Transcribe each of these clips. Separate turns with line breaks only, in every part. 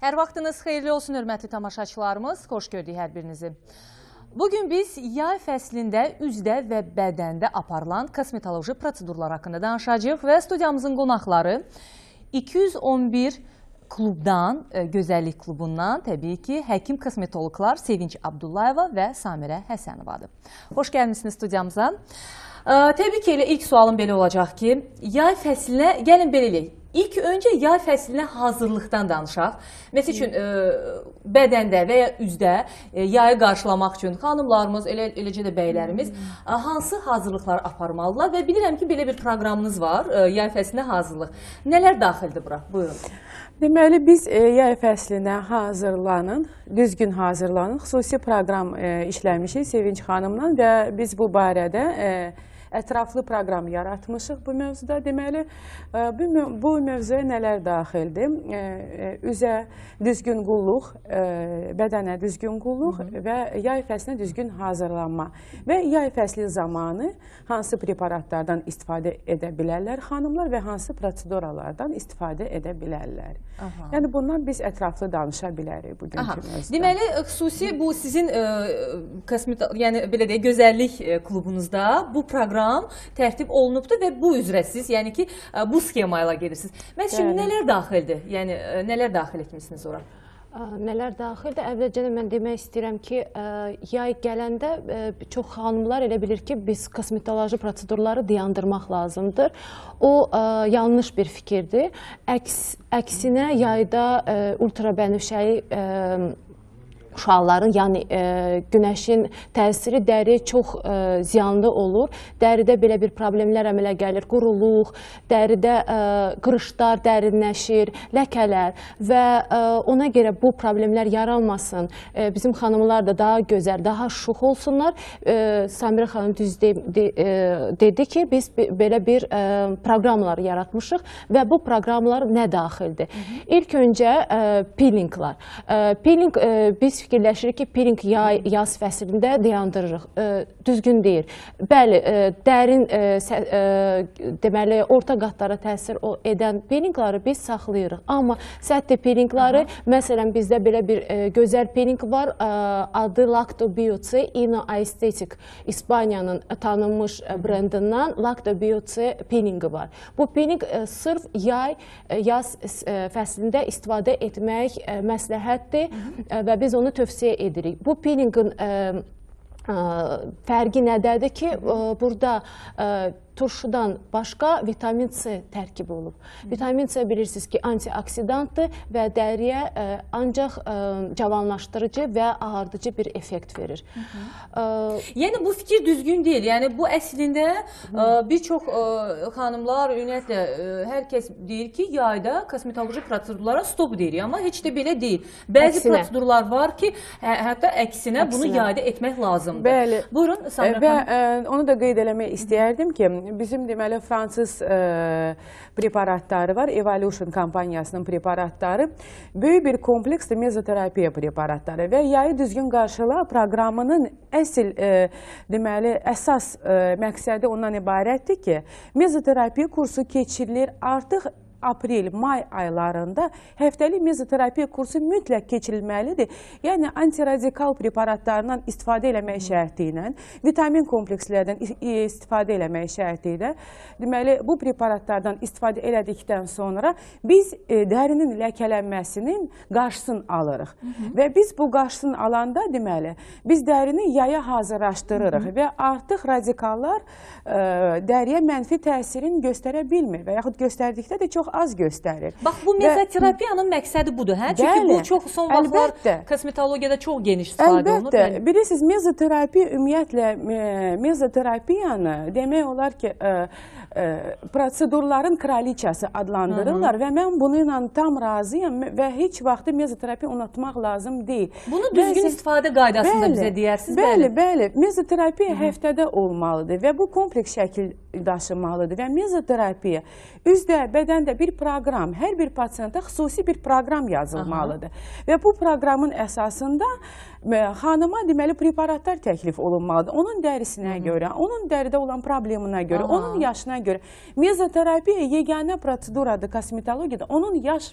Hər vaxtınız xeyirli olsun, hörmətli tamaşaçılarımız. Xoş gördük hər birinizi. Bugün biz yay fəslində üzdə və bədəndə aparılan kosmetoloji prosedurlar haqqında danışacağıq və studiyamızın qonaqları 211 klubdan, gözəllik klubundan təbii ki, həkim kosmetologlar Sevinç Abdullayeva və Samirə Həsənovadır. Xoş gəlmişsiniz studiyamıza. Təbii ki, ilk sualım belə olacaq ki, yay fəslinə, gəlin belə eləyək. İlk öncə yay fəslinə hazırlıqdan danışaq. Məsəl üçün, bədəndə və ya üzdə yayı qarşılamaq üçün xanımlarımız, eləcə də bəylərimiz hansı hazırlıqlar aparmalılar və bilirəm ki, belə bir proqramınız var, yay fəslinə hazırlıq. Nələr daxildir bura? Buyurun.
Deməli, biz yay fəslinə düzgün hazırlanın, xüsusi proqram işləmişik Sevinç xanımla və biz bu barədə ətraflı proqram yaratmışıq bu mövzuda. Deməli, bu mövzuya nələr daxildir? Üzə düzgün qulluq, bədənə düzgün qulluq və yay fəslinə düzgün hazırlanma. Və yay fəsli zamanı hansı preparatlardan istifadə edə bilərlər xanımlar və hansı proseduralardan istifadə edə bilərlər. Yəni, bundan biz ətraflı danışa bilərik bugünkü mövzuda.
Deməli, xüsusi bu sizin gözəllik klubunuzda bu proqram tərtib olunubdur və bu üzrə siz, yəni ki, bu sxema ilə gedirsiniz. Məsələn, nələr daxildir? Yəni, nələr daxil etmişsiniz ora?
Nələr daxildir? Əvvəlcə də mən demək istəyirəm ki, yay gələndə çox xanımlar elə bilir ki, biz kosmetoloji prosedurları dayandırmaq lazımdır. O, yanlış bir fikirdir. Əksinə, yayda ultrabənövşəyi şüaların, yəni günəşin təsiri dəri çox ziyanlı olur. Dəridə belə bir problemlər əmələ gəlir, quruluq, dəridə qırışlar dərinləşir, ləkələr və ona görə bu problemlər yaranmasın. Bizim xanımlar da daha gözəl, daha şux olsunlar. Samirə xanım düz dedi ki, biz belə bir proqramlar yaratmışıq və bu proqramlar nə daxildir? İlk öncə peelinglar. Peeling, biz fikirləşirik ki, peeling yaz fəslində dayandırırıq. Düzgün deyil. Bəli, dərin, deməli, orta qatlara təsir edən peelingları biz saxlayırıq. Amma səthi peelingları, məsələn, bizdə belə bir gözəl peeling var, adı Lacto Beauty Ino Aesthetic, İspaniyanın tanınmış brendindən Lacto Beauty peelingi var. Bu peeling sırf yaz fəslində istifadə etmək məsləhətdir və biz onu tövsiyə edirik. Bu peelingin fərqi nədədir ki, burada turşudan başqa vitamin C tərkibi olub. Vitamin C bilirsiniz ki, antioksidantdır və dəriyə ancaq cavanlaşdırıcı və ağardıcı bir effekt verir.
Yəni, bu fikir düzgün deyil. Yəni, bu əslində bir çox xanımlar, ümumiyyətlə, hər kəs deyir ki, yayda kosmetoloji prosedurlara stop deyirik, amma heç də belə deyil. Bəzi prosedurlar var ki, hətta əksinə bunu yayda etmək lazımdır.
Bəli.
Buyurun, Samirə xanım.
Və onu da qeyd eləmək istəyərdim ki, bizim deməli fransız preparatları var, Evolution kampaniyasının preparatları. Böyük bir kompleksdir mezoterapiya preparatları və yayı düzgün qarşıla proqramının deməli, əsas məqsədi ondan ibarətdir ki, mezoterapiya kursu keçirilir artıq aprel-may aylarında həftəlik mezoterapiya kursu mütləq keçirilməlidir. Yəni, antiradikal preparatlarından istifadə eləmək şərti ilə, vitamin komplekslərdən istifadə eləmək şərti ilə, deməli, bu preparatlardan istifadə elədikdən sonra biz dərinin ləkələnməsinin qarşısını alırıq. Və biz bu qarşısını alanda, deməli, biz dərini yaya hazırlaşdırırıq və artıq radikallar dəriyə mənfi təsirini göstərə bilmir və yaxud göstərdikdə də çox az göstərir.
Bax, bu mezoterapiyanın məqsədi budur, hə? Çünki bu çox son vaxtlar kosmetologiyada çox geniş istifadə olunur.
Əlbəttə, bilirsiniz, mezoterapiya ümumiyyətlə, mezoterapiyanı demək olar ki, prosedurların kraliçası adlandırırlar və mən bununla tam razıyam və heç vaxtı mezoterapiya unutmaq lazım deyil.
Bunu düzgün istifadə qaydasında bizə deyərsiniz.
Bəli. Mezoterapiya həftədə olmalıdır və bu kompleks şəkil daşımalıdır və mezoterapiya üzdə, bədəndə bir proqram, hər bir pasiyenta xüsusi bir proqram yazılmalıdır. Və bu proqramın əsasında xanıma deməli preparatlar təklif olunmalıdır. Onun dərisinə görə, onun dəridə olan problemına görə, onun yaşına görə. Mezoterapiya yeganə proseduradır kosmetologiyada. Onun yaş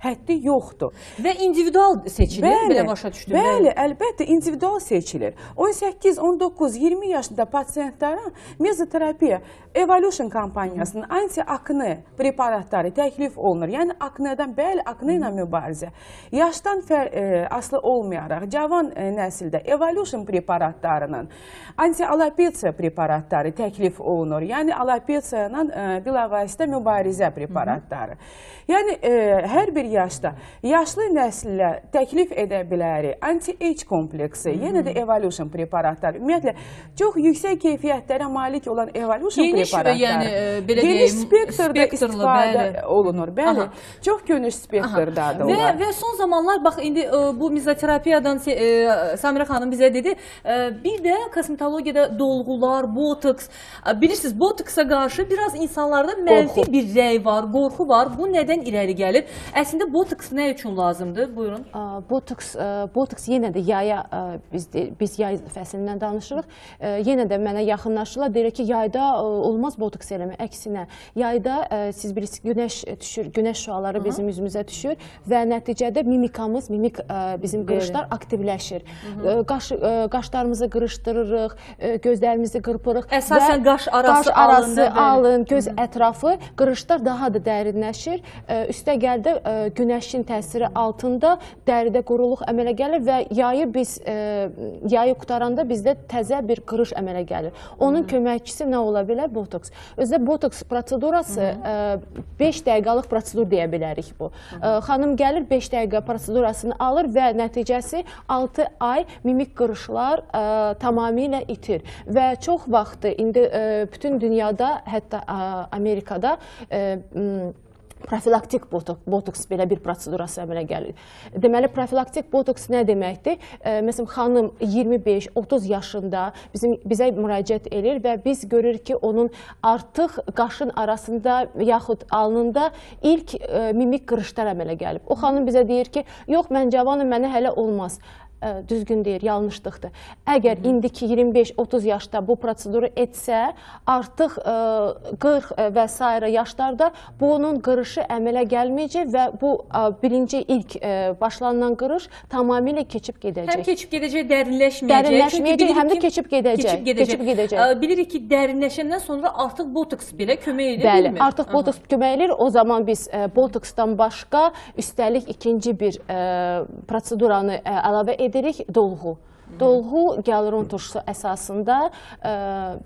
həddi yoxdur.
Və individual seçilir, belə başa düşdüm.
Bəli, əlbəttə individual seçilir. 18, 19, 20 yaşında pasiyentlara mezoterapiya Evolution kampaniyasının anti-akne preparatları təklif olunur. Yəni aknedən, bəli, akne ilə mübarizə. Yaşdan asılı olmayaraq, cavan nəsildə Evolution preparatlarının anti-alopesiya preparatları təklif olunur. Yəni alopesiya ilə bilavasitə mübarizə preparatları. Yəni hər bir yaşda yaşlı nəsillə təklif edə bilərik. Anti-age kompleksi, yenə də Evolution preparatları. Ümumiyyətlə, çox yüksək keyfiyyətlərə malik olan Evolution preparatları. Geniş spektrdə istifadə olunur. Bəli, çox geniş spektrdadır onlar.
Və son zamanlar, bax, indi bu mezoterapiyadan Samira xanım bizə dedi, bir də kosmetologiyada dolğular, botoks. Bilirsiniz, botoksa qarşı biraz insanlarda mənfi bir rəy var, qorxu var. Bu nədən irəli gəlir? Əslində botoks nə üçün lazımdır? Buyurun.
Botoks yenə də yaya, biz yay fəslindən danışırıq. Yenə də mənə yaxınlaşırlar, deyir ki, yayda olmaz botoks eləmək. Əksinə, yayda siz bilirsiniz, günəş düşür, günəş şüaları bizim üzümüzə düşür və nəticədə mimikamız, bizim qırışlar aktivləşir. Qaşlarımızı qırışdırırıq, gözlərimizi qırpırıq.
Əsasən qaş arası
alın, göz ətrafı, qırışlar daha da dərinləşir. Üstə gəldə günəşin təsiri altında dəridə quruluq əmələ gəlir və yayı qutaranda bizdə təzə bir qırış əmələ gəlir. Onun köməkçisi nə ola bilər? Botoks. Özdə botoks prosedurası 5 dəqiqəlik prosedur deyə bilərik bu. Xanım gəlir, 5 dəqiqə prosedurasını alır və nəticəsi 6 ay mimik qırışlar tamamilə itir. Və çox vaxtı indi bütün dünyada, hətta Amerikada profilaktik botoks belə bir prosedurası əmələ gəlir. Deməli, profilaktik botoks nə deməkdir? Məsələn, xanım 25-30 yaşında bizə müraciət edir və biz görürük ki, onun artıq qaşın arasında yaxud alnında ilk mimik qırışlar əmələ gəlib. O xanım bizə deyir ki, yox, mən cavanım, mənə hələ olmaz. Düzgün deyir, yanlışlıqdır. Əgər indiki 25-30 yaşda bu proseduru etsə, artıq 40 və s. yaşlarda bunun qırışı əmələ gəlməyəcək və bu birinci ilk başlanılan qırış tamamilə keçib gedəcək.
Həm keçib gedəcək, dərinləşməyəcək,
həm də keçib gedəcək.
Bilirik ki, dərinləşəndən sonra artıq botoks belə kömək edir,
bilmir? Bəli, artıq botoks kömək edir. O zaman biz botoksdan başqa üstəlik ikinci bir proseduranı əlavə edirik, dolğu. Dolğu gialuron turşusu əsasında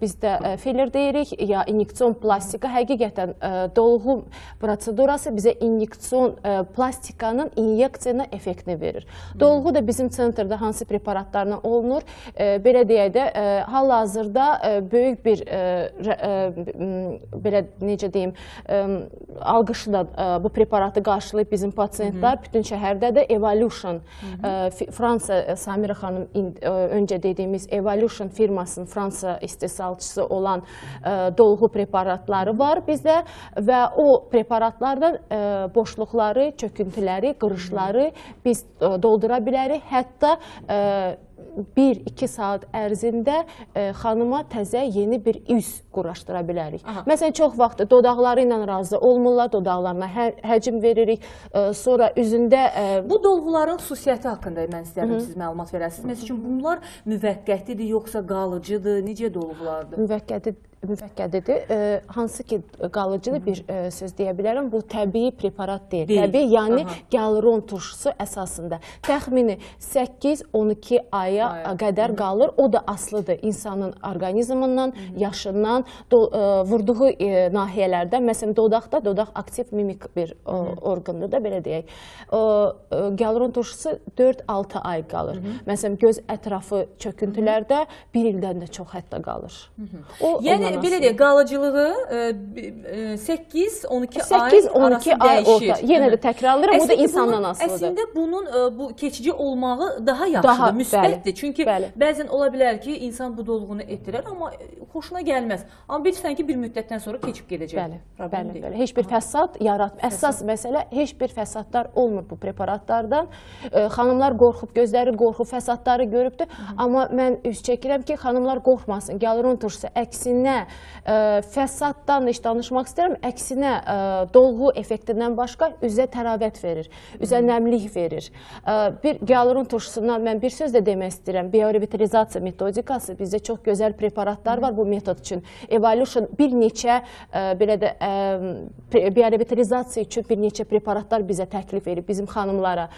bizdə filler deyirik, ya inyeksiyon plastika. Həqiqətən dolğu prosedurası bizə inyeksiyon plastikanın inyeksiyona effektini verir. Dolğu da bizim sentrdə hansı preparatlarla olunur? Belə deyək də, hal-hazırda böyük bir, belə necə deyim, alqışla bu preparatı qarşılayıb bizim pasiyentlər. Bütün şəhərdə də Evolution, Fransa, Samira xanım öncə dediyimiz Evolution firmasının Fransa istehsalçısı olan dolğu preparatları var bizdə və o preparatlardan boşluqları, çöküntüləri, qırışları biz doldura bilərik. Hətta 1-2 saat ərzində xanıma təzə yeni bir üz quraşdıra bilərik. Məsələn, çox vaxt dodaqları ilə razı olmurlar, dodaqlarına həcm veririk, sonra üzündə...
Bu dolğuların xüsusiyyəti haqqında mən istəyirəm siz məlumat verəsiniz. Məsəl üçün, bunlar müvəqqətidir, yoxsa qalıcıdır, necə dolğulardır?
Müvəqqətidir. Hansı ki, qalıcıdır bir söz deyə bilərəm, bu təbii preparat deyil. Təbii, yəni gialuron turşusu əsasında. Təxmini 8-12 aya qədər qalır. O da asılıdır insanın orqanizmindən, yaşından, vurduğu nahiyələrdən. Məsələn, dodaqda, dodaq aktiv mimik bir orqandır da, belə deyək. Gialuron turşusu 4-6 ay qalır. Məsələn, göz ətrafı çöküntülərdə 1 ildən də çox hətta qalır.
Yəni, Yəni belə deyək, qalıcılığı 8-12 ay arası dəyişir.
Yenə də təkrarlayıram, o da insandan asılıdır.
Əslində bunun bu keçici olmağı daha yaxşıdır, müsbətdir. Çünki bəzən ola bilər ki, insan bu dolğunu etdirər, amma xoşuna gəlməz. Amma bilirsən ki, bir müddətdən sonra keçib gedəcək.
Bəli. Heç bir fəsad yaratmır. Əsas məsələ, heç bir fəsadlar olmur bu preparatlardan. Xanımlar qorxub, gözləri qorxub, fəsadları görübdür. Amma mən üz çəkirəm ki, xanımlar qorxmasın. Gyaluron turşusu əksinə fəsaddan heç danışmaq istəyirəm. Əksinə dolğu effektindən başqa üzə təravət verir, üzə nəmlik verir. Bir gyaluron turşusundan mən bir söz də demək istəyirəm. Biorevitalizasiya metodikası, bizdə çox gözəl preparatlar var bu metod üçün. Evolution bir neçə belə də biorevitalizasiya üçün bir neçə preparatlar bizə təklif edib bizim xanımlara.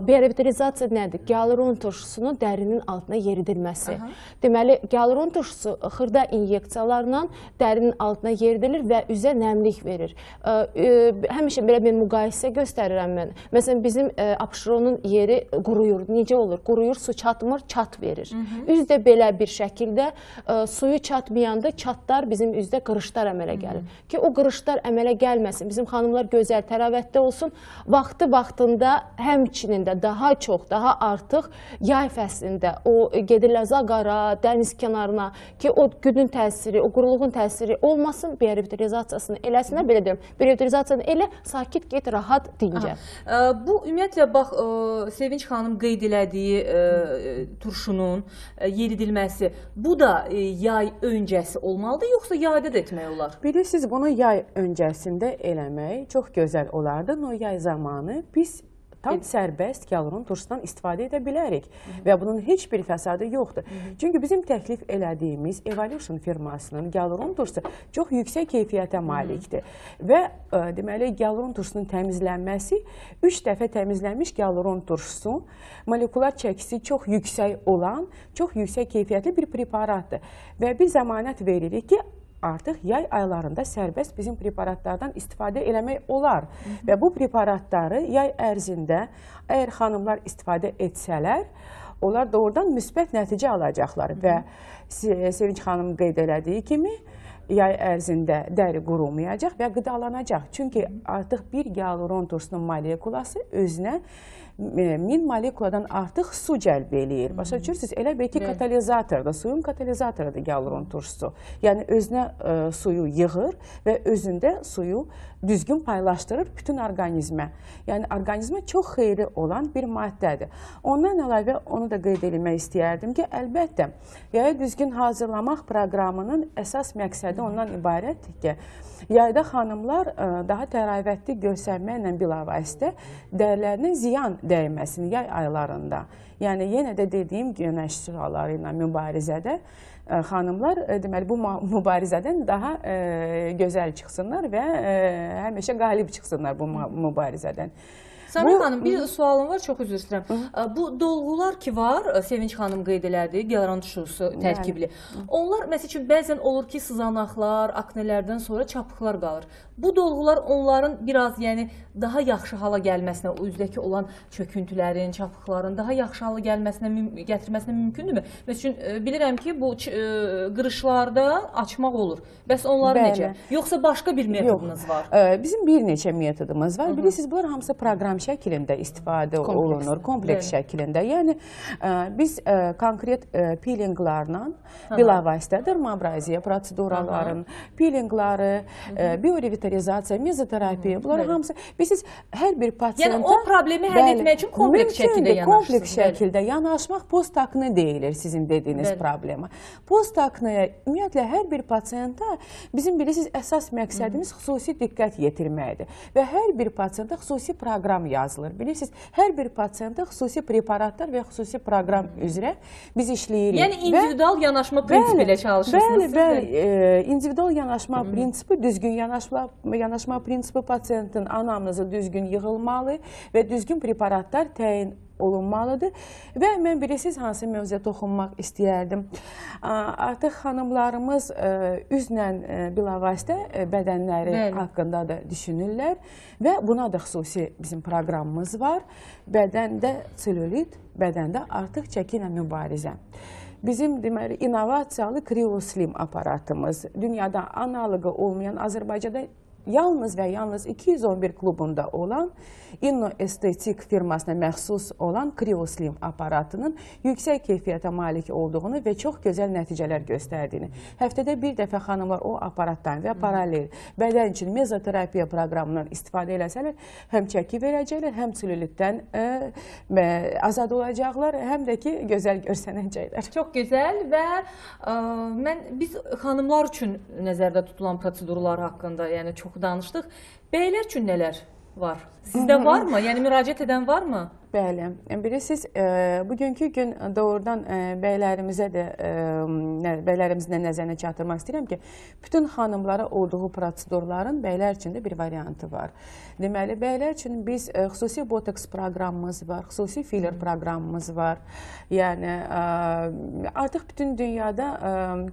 Biorevitalizasiya nədir? Gyaluron turşusunun dərinin altına yeridilməsi. Deməli, gyaluron turşusu xırda inyeksiyalarla dərinin altına yeridilir və üzə nəmlik verir. Həmişə belə bir müqayisə göstərirəm mən. Məsələn, bizim apşironun yeri quruyur. Necə olur? Quruyur, su çatmır, çat verir. Üzdə belə bir şəkildə suyu çatmayanda çatlar bizim üzdə qırışlar əmələ gəlir. Ki, o qırışlar əmələ gəlməsin, bizim xanımlar gözəl, təravətdə olsun. Vaxtında həmçinin də daha çox, daha artıq yay fəslində o gedirlər Zaqara, dəniz kənarına ki, o günün təsiri, o quruluğun təsiri olmasın, biorevitalizasiyasını eləsinə, belə deyim, biorevitalizasiyasını elə, sakit get, rahat dincə.
Bu, ümumiyyətlə, bax, Sevinç xanım qeyd elədiyi turşunun yeridilməsi, bu da yay öncəsi olmalıdır, yoxsa yayda da etmək olar?
Bilirsiniz, bunu yay öncəsində eləmək çox gözəl olardı. O yay zamanı biz tam sərbəst gyaluron turşusundan istifadə edə bilərik və bunun heç bir fəsadı yoxdur. Çünki bizim təklif elədiyimiz Evolution firmasının gyaluron turşusu çox yüksək keyfiyyətə malikdir və deməli, gyaluron turşusunun təmizlənməsi 3 dəfə təmizlənmiş gyaluron turşusu molekular çəkisi çox yüksək olan, çox yüksək keyfiyyətli bir preparatdır və biz zəmanət veririk ki, artıq yay aylarında sərbəst bizim preparatlardan istifadə eləmək olar. Və bu preparatları yay ərzində əgər xanımlar istifadə etsələr, onlar doğrudan müsbət nəticə alacaqlar. Və Sevinç xanım qeyd elədiyi kimi, yay ərzində dəri qurumayacaq və qidalanacaq. Çünki artıq bir gyaluron turşusunun molekulası özünə 1000 molekuladan artıq su cəlb eləyir. Başa düşürsünüz, elə bil ki, katalizatordur, suyun katalizatorudur gyaluron turşusu. Yəni, özünə suyu yığır və özündə suyu düzgün paylaşdırır bütün orqanizmə. Yəni, orqanizmə çox xeyri olan bir maddədir. Ondan əlavə, onu da qeyd etmək istəyərdim ki, əlbəttə, yaya düzgün hazırlamaq proqramının əsas məqsədi ondan ibarətdir ki, yayda xanımlar daha təravətli görsənməklə bilavasitə dərilərinin ziyan dəyməsin yay aylarında. Yəni, yenə də dediyim günəş şüaları ilə mübarizədə xanımlar deməli, bu mübarizədən daha gözəl çıxsınlar və həmişə qalib çıxsınlar bu mübarizədən.
Samir xanım, bir sualım var, çox üzr istəyirəm. Bu dolğular ki var, Sevinç xanım qeyd elədi, gyaluron turşusu tərkibli. Onlar, məsəl üçün, bəzən olur ki, sızanaqlar, aknelərdən sonra çapıqlar qalır. Bu dolğular onların biraz, yəni, daha yaxşı hala gəlməsinə, o üzdəki olan çöküntülərin, çapıqların daha yaxşı hala gətirməsinə mümkündürmü? Məsəl üçün, bilirəm ki, bu qırışlarda açmaq olur. Bəs onları necə? Yoxsa başqa bir metodunuz var?
Bizim bir neçə metodumuz var. Bilirsiniz, bunlar hamısı proqram şəklində istifadə olunur, kompleks şəklində. Yəni, biz konkret peelinglarla bilavasitə dermabraziya proseduraların, peelingları, biorevitalizasiya, mezoterapiya, bunlar hamısı, bilirsiniz, hər bir pasiyenta...
Yəni, o problemi həll etmək üçün kompleks şəkildə yanaşırsınız.
Kompleks şəkildə yanaşmaq post-akne deyilir sizin dediyiniz problema. Post-aknaya, ümumiyyətlə, hər bir pasiyenta bizim, bilirsiniz, əsas məqsədimiz xüsusi diqqət yetirməkdir və hər bir pasiyenta xüsusi proqram yazılır. Bilirsiniz, hər bir pasiyenta xüsusi preparatlar və xüsusi proqram üzrə biz işləyirik.
Yəni, individual yanaşma prinsipi ilə çalışırsınız.
Bəli, individual yanaşma prinsipi, düzgün yanaşma prinsipi pasiyentin anamnezı düzgün yığılmalı və düzgün preparatlar təyin olunmalıdır. Və mən bilirsiniz, hansı mövzuya toxunmaq istəyərdim. Artıq xanımlarımız üzlə bilavasitə bədənləri haqqında da düşünürlər və buna da xüsusi bizim proqramımız var. Bədəndə selülit, bədəndə artıq çəki ilə mübarizə. bizim deməli innovasiyalı KrioSlim aparatımız, dünyada analogu olmayan, Azərbaycanda yalnız və yalnız 211 klubunda olan Inno Estetik firmasına məxsus olan KrioSlim aparatının yüksək keyfiyyətə malik olduğunu və çox gözəl nəticələr göstərdiyini. Həftədə bir dəfə xanımlar o aparatdan və paralel bədən üçün mezoterapiya proqramından istifadə eləsələr, həm çəki verəcəklər, həm çülülükdən azad olacaqlar, həm də ki, gözəl görsənəcəklər.
Çox gözəl və biz xanımlar üçün nəzərdə tutulan prosedurlar haqqında, yəni çox danışdıq. Bəylər üçün nələr var? Sizdə varmı? Yəni müraciət edən varmı?
Bəli. Bilirsiniz, bugünkü gün doğrudan bəylərimizə də, bəylərimizlə nəzərinə çatdırmaq istəyirəm ki, bütün xanımlara olduğu prosedurların bəylər üçün də bir variantı var. Deməli, bəylər üçün biz xüsusi botoks proqramımız var, xüsusi filler proqramımız var. Yəni, artıq bütün dünyada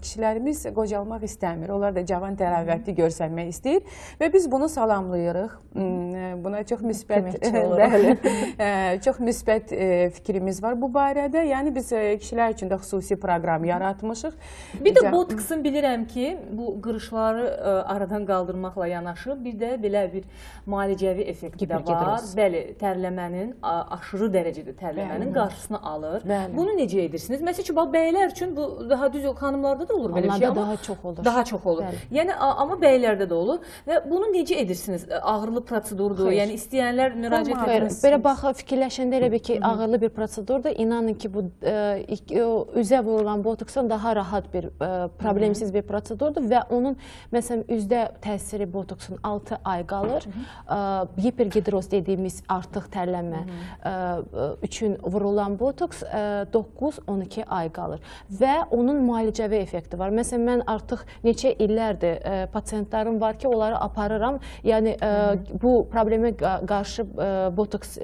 kişilərimiz qocalmaq istəmir. Onlar da cavan təravətli görsənmək istəyir və biz bunu salamlayırıq. Buna çox müsbət çox müsbət fikrimiz var bu barədə. Yəni biz kişilər üçün də xüsusi proqram yaratmışıq.
Bir də botoksun bilirəm ki, bu qırışları aradan qaldırmaqla yanaşı bir də belə bir müalicəvi effekti də var. Bəli, tərləmənin, aşırı dərəcədə tərləmənin qarşısını alır. Bunu necə edirsiniz? Məsələn ki, bəylər üçün bu daha düz xanımlarda da olur belə bir şey, amma
daha çox olur.
Daha çox olur. Yəni amma bəylərdə də olur və bunu necə edirsiniz? Ağırlı prosedurdur. Yəni istəyənlər müraciət edir.
Belə bax, fikirləşəndə elə bir ki, ağırlı bir prosedurdur. İnanın ki, bu üzə vurulan botoksdan daha rahat bir, problemsiz bir prosedurdur və onun, məsələn, üzdə təsiri botoksun 6 ay qalır. Hipergidroz dediyimiz artıq tərlənmə üçün vurulan botoks 9-12 ay qalır və onun müalicəvi effekti var. Məsələn, mən artıq neçə illərdir pasiyentlərim var ki, onları aparıram. Yəni, bu problemə qarşı botoks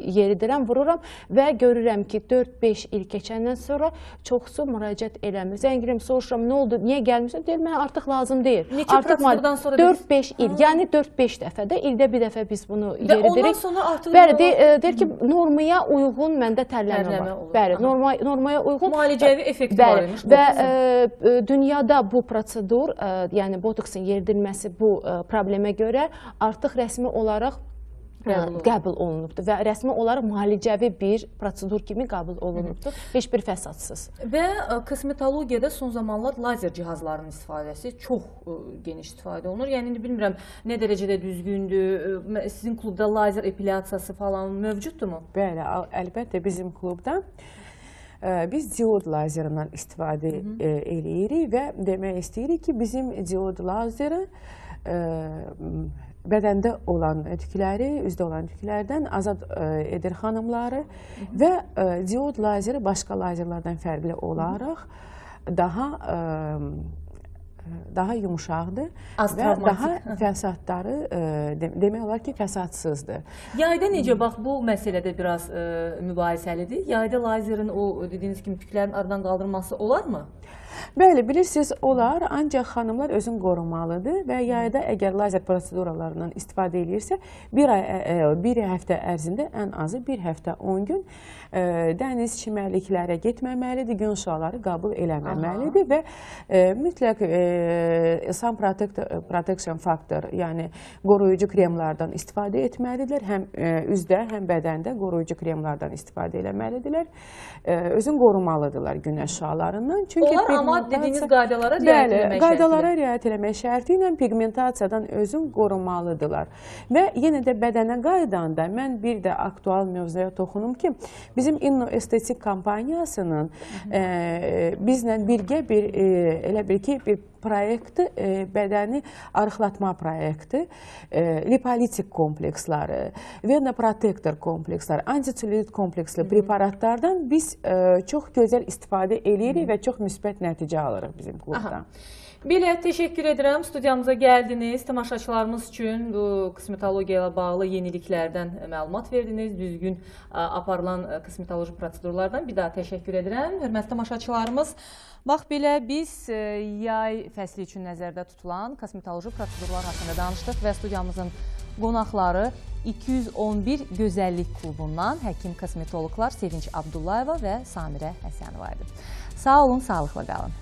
yeridirəm, vururam və görürəm ki, 4-5 il keçəndən sonra çoxsu müraciət eləmir. Zəngirəm, soruşuram, nə oldu, niyə gəlmirsən? Deyir, mənə artıq lazım deyil.
Neçə prosedurdan sonra?
4-5 il, yəni 4-5 dəfədə, ildə bir dəfə biz bunu yeridirik.
Və ondan sonra artıq...
Bəli, deyir ki, normaya uyğun məndə tərləmə var. Bəli, normaya uyğun...
Müalicəvi effekti var imiş.
Və dünyada bu prosedur, yəni botoksun yeridilməsi bu problemə görə artıq rəsmi olaraq qəbul olunubdur və rəsmi olaraq müalicəvi bir prosedur kimi qəbul olunubdur, heç bir fəsadsız.
Və kosmetologiyada son zamanlar lazer cihazlarının istifadəsi çox geniş istifadə olunur. Yəni, bilmirəm, nə dərəcədə düzgündür, sizin klubda lazer epilyasiyası falan mövcuddurmu?
Bəli, əlbəttə bizim klubda biz diod lazerindən istifadə eləyirik və demək istəyirik ki, bizim diod lazeri bədəndə olan tükləri, üzdə olan tüklərdən azad edir xanımları və diod lazeri başqa lazerlərdən fərqli olaraq daha yumuşaqdır və daha fəsadları demək olar ki, fəsadsızdır.
Yayda necə? Bax, bu məsələdə biraz mübahisəlidir. Yayda lazerin o dediyiniz kimi tüklərin aradan qaldırması olarmı?
Bəli, bilirsiniz, olar, ancaq xanımlar özünü qorumalıdır və yayda əgər lazer proseduralarından istifadə edirsə, bir həftə ərzində ən azı bir həftə 10 gün dəniz çimərliklərə getməməlidir, gün şüaları qəbul eləməməlidir və mütləq sun protection faktor, yəni qoruyucu kremlardan istifadə etməlidirlər. Həm üzdə, həm bədəndə qoruyucu kremlardan istifadə eləməlidirlər. Özünü qorumalıdırlar günəş şüalarından.
Onlar amma dediyiniz qaydalara riayət eləmək şərti.
Qaydalara riayət eləmək şərti ilə pigmentasiyadan özün qorumalıdırlar. Və yenə də bədənə qaydanda mən bir də aktual mövzuya toxunum ki, bizim Inno Estetik kampaniyasının bizlə birgə elə bir ki, bir proyekti, bədəni arıqlatma proyekti, lipolitik kompleksləri, venoprotektor kompleksləri, antiselülit kompleksli preparatlardan biz çox gözəl istifadə edirik və çox müsbət nəticə alırıq bizim klubdan.
Belə, təşəkkür edirəm. Studiyamıza gəldiniz. Tamaşaçılarımız üçün bu kosmetologiya ilə bağlı yeniliklərdən məlumat verdiniz. Düzgün aparılan kosmetoloji prosedurlardan bir daha təşəkkür edirəm. Hörmətli tamaşaçılarımız, bax belə biz yay fəsli üçün nəzərdə tutulan kosmetoloji prosedurlar haqqında danışdıq və studiyamızın qonaqları 211 Gözəllik Klubundan həkim kosmetoloqlar Sevinç Abdullayeva və Samirə Həsənova idi. Sağ olun, sağlıqla qalın.